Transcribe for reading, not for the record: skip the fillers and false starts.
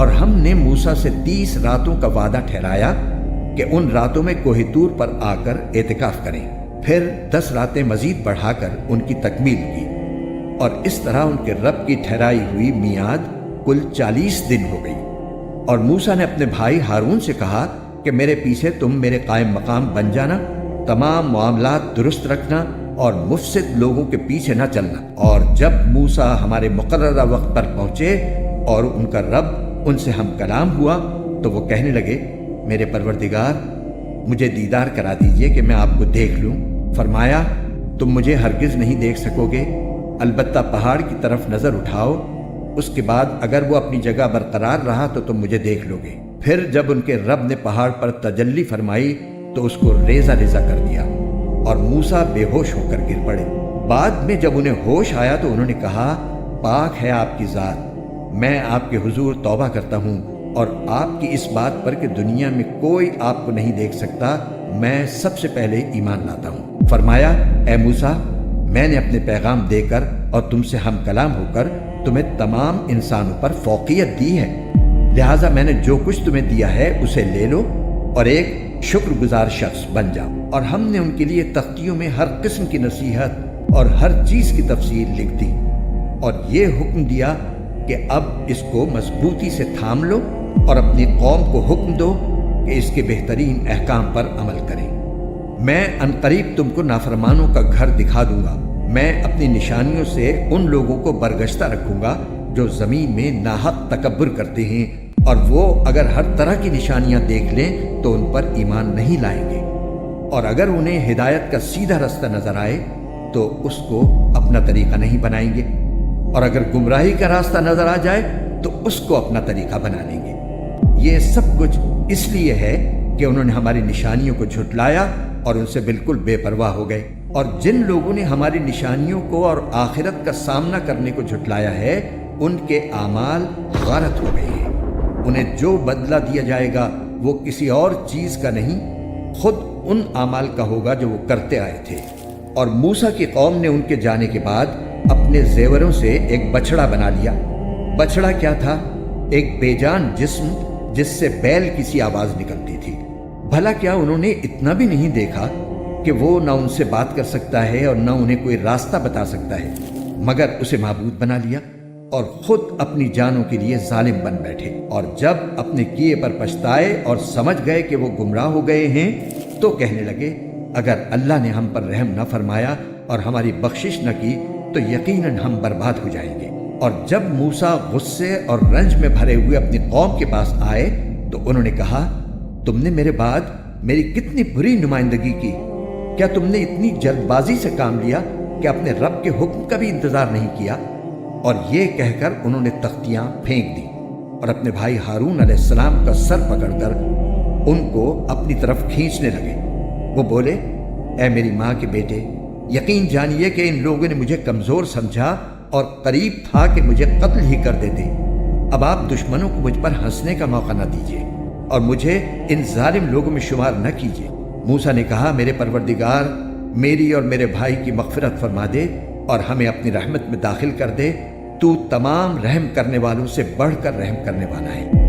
اور ہم نے موسیٰ سے 30 راتوں کا وعدہ ٹھہرایا کہ ان راتوں میں کوہ طور پر آ کر اعتکاف کریں، پھر 10 راتیں مزید بڑھا کر ان کی تکمیل کی، اور اس طرح ان کے رب کی ٹھہرائی ہوئی میعاد کل 40 دن ہو گئی۔ اور موسیٰ نے اپنے بھائی ہارون سے کہا کہ میرے پیچھے تم میرے قائم مقام بن جانا، تمام معاملات درست رکھنا اور مفسد لوگوں کے پیچھے نہ چلنا۔ اور جب موسیٰ ہمارے مقررہ وقت پر پہنچے اور ان کا رب ان سے ہم کلام ہوا تو وہ کہنے لگے، میرے پروردگار مجھے دیدار کرا دیجئے کہ میں آپ کو دیکھ لوں۔ فرمایا، تم مجھے ہرگز نہیں دیکھ سکو گے، البتہ پہاڑ کی طرف نظر اٹھاؤ، اس کے بعد اگر وہ اپنی جگہ برقرار رہا تو تم مجھے دیکھ لو گے۔ پھر جب ان کے رب نے پہاڑ پر تجلی فرمائی تو اس کو ریزہ ریزہ کر دیا اور موسیٰ بے ہوش ہو کر گر پڑے۔ بعد میں جب انہیں ہوش آیا تو انہوں نے کہا، پاک ہے آپ کی ذات، میں آپ کے حضور توبہ کرتا ہوں اور آپ کی اس بات پر کہ دنیا میں کوئی آپ کو نہیں دیکھ سکتا میں سب سے پہلے ایمان لاتا ہوں۔ فرمایا، اے موسیٰ، میں نے اپنے پیغام دے کر اور تم سے ہم کلام ہو کر تمہیں تمام انسانوں پر فوقیت دی ہے، لہٰذا میں نے جو کچھ تمہیں دیا ہے اسے لے لو اور ایک شکر گزار شخص بن جاؤ۔ اور ہم نے ان کے لیے تختیوں میں ہر قسم کی نصیحت اور ہر چیز کی تفصیل لکھ دی اور یہ حکم دیا کہ اب اس کو مضبوطی سے تھام لو اور اپنی قوم کو حکم دو کہ اس کے بہترین احکام پر عمل کریں۔ میں عنقریب تم کو نافرمانوں کا گھر دکھا دوں گا، میں اپنی نشانیوں سے ان لوگوں کو برگشتہ رکھوں گا جو زمین میں ناحق تکبر کرتے ہیں، اور وہ اگر ہر طرح کی نشانیاں دیکھ لیں تو ان پر ایمان نہیں لائیں گے، اور اگر انہیں ہدایت کا سیدھا رستہ نظر آئے تو اس کو اپنا طریقہ نہیں بنائیں گے، اور اگر گمراہی کا راستہ نظر آ جائے تو اس کو اپنا طریقہ بنا لیں گے۔ یہ سب کچھ اس لیے ہے کہ انہوں نے ہماری نشانیوں کو جھٹلایا اور ان سے بالکل بے پرواہ ہو گئے۔ اور جن لوگوں نے ہماری نشانیوں کو اور آخرت کا سامنا کرنے کو جھٹلایا ہے ان کے اعمال غارت ہو گئے ہیں، انہیں جو بدلہ دیا جائے گا وہ کسی اور چیز کا نہیں، خود ان اعمال کا ہوگا جو وہ کرتے آئے تھے۔ اور موسیٰ کی قوم نے ان کے جانے کے بعد اپنے زیوروں سے ایک بچڑا بنا لیا۔ بچڑا کیا تھا؟ ایک بے جان جسم جس سے بیل کی سی آواز نکلتی تھی۔ بھلا کیا انہوں نے اتنا بھی نہیں دیکھا کہ وہ نہ ان سے بات کر سکتا ہے اور نہ انہیں کوئی راستہ بتا سکتا ہے، مگر اسے معبود بنا لیا اور خود اپنی جانوں کے لیے ظالم بن بیٹھے۔ اور جب اپنے کیے پر پچھتائے اور سمجھ گئے کہ وہ گمراہ ہو گئے ہیں تو کہنے لگے، اگر اللہ نے ہم پر رحم نہ فرمایا اور ہماری بخشش نہ کی تو یقیناً ہم برباد ہو جائیں گے۔ اور جب موسیٰ غصے اور رنج میں بھرے ہوئے اپنی قوم کے پاس آئے تو انہوں نے کہا، تم نے میرے بعد میری کتنی بری نمائندگی کی، کیا تم نے اتنی جلد بازی سے کام لیا کہ اپنے رب کے حکم کا بھی انتظار نہیں کیا؟ اور یہ کہہ کر انہوں نے تختیاں پھینک دی اور اپنے بھائی ہارون علیہ السلام کا سر پکڑ کر ان کو اپنی طرف کھینچنے لگے۔ وہ بولے، اے میری ماں کے بیٹے، یقین جانیے کہ ان لوگوں نے مجھے کمزور سمجھا اور قریب تھا کہ مجھے قتل ہی کر دیتے۔ اب آپ دشمنوں کو مجھ پر ہنسنے کا موقع نہ دیجیے اور مجھے ان ظالم لوگوں میں شمار نہ کیجیے۔ موسیٰ نے کہا، میرے پروردگار، میری اور میرے بھائی کی مغفرت فرما دے اور ہمیں اپنی رحمت میں داخل کر دے، تو تمام رحم کرنے والوں سے بڑھ کر رحم کرنے والا ہے۔